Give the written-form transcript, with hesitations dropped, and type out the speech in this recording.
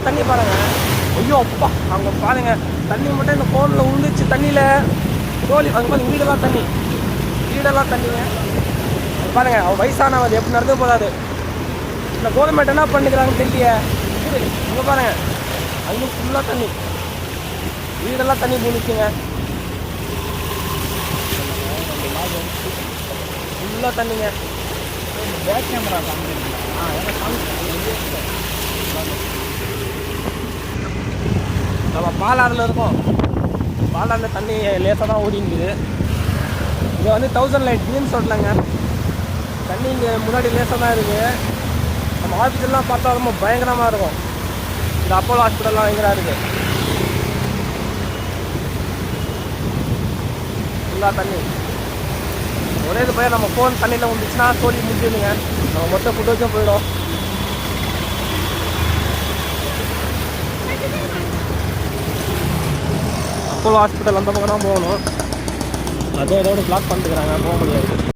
தண்ணி பாருங்க. ஐயோ அப்பா, அங்கே பாருங்க தண்ணி மட்டும் இந்த ஃபோனில் உழுந்துச்சு தண்ணியில். கோழி அங்கே பாருங்க, வீடெல்லாம் தண்ணி, வீடெல்லாம் தண்ணிங்க. பாருங்க அவன் வயசானவர் எப்படி நடந்து போதாது. இந்த கவர்மெண்ட் என்ன பண்ணிக்கிறாங்கன்னு தெரியல. அங்கே பாருங்க அங்கே ஃபுல்லாக தண்ணி, வீடெல்லாம் தண்ணி போணுச்சுங்க. ஃபுல்லாக தண்ணிங்க. பேக் கேமரா நம்ம பாலாறில் இருக்கோம். பாலாறில் தண்ணி லேசாக தான் ஓடிங்குது. இங்கே வந்து 1000 லைட் க்ரீன் சொல்லிட்டாங்க. தண்ணி இங்கே முன்னாடி லேசாக தான் இருக்குது. நம்ம ஹாஸ்பிட்டல்லாம் பார்த்தா ரொம்ப பயங்கரமாக இருக்கும். இந்த அப்போலோ ஹாஸ்பிட்டல்லாம் பயங்கரமாக இருக்குது. ஃபுல்லாக தண்ணி. ஒரே இது போய் நம்ம ஃபோன் தண்ணியில் வந்துச்சுன்னா தோழி முடிஞ்சுதுங்க. நம்ம மொத்தம் ஃபுட் வச்சும் போயிடும். அப்போலோ ஹாஸ்பிட்டல் அந்த பக்கம் தான் போகணும். அதோட பிளாக் பண்ணிட்டுக்கிறாங்க, போக முடியாது.